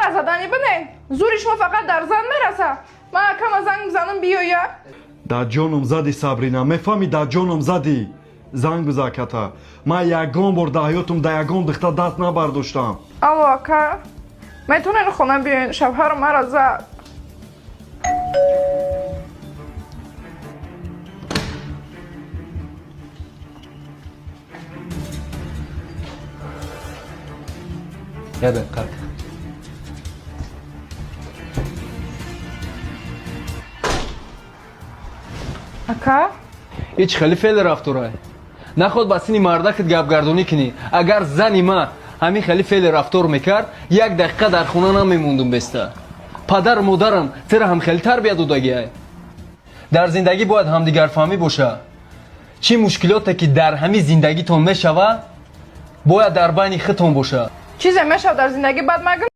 از زدنی بنه زوری شما فقط در زن میرسه. ما کم زنگ بزنم بیایا. در جانم زدی سابرینا، میفهمی در جانم زدی. زنگ بزن کتا. ما یگان بار در حیاتم در یگان دختر دست نبرداشتم. الو اکا میتونین خونه بیاین شوهر مرا زد. یه دقیقه اکا هیچ خیلی فعل رفتاره نخود با سینی مردکت گپ گردونی کنی. اگر زنی ما همین خیلی فعل رفتار میکرد یک دقیقه در خونه نمیموندم بسته. پدر مادرم چرا هم خیلی تربیت دادگیه. در زندگی باید همدیگر فهمی باشه. چی مشکلاتی که در همین زندگیتون میشوه باید در بین خودتون باشه. چیزی میشه در زندگی بد مگم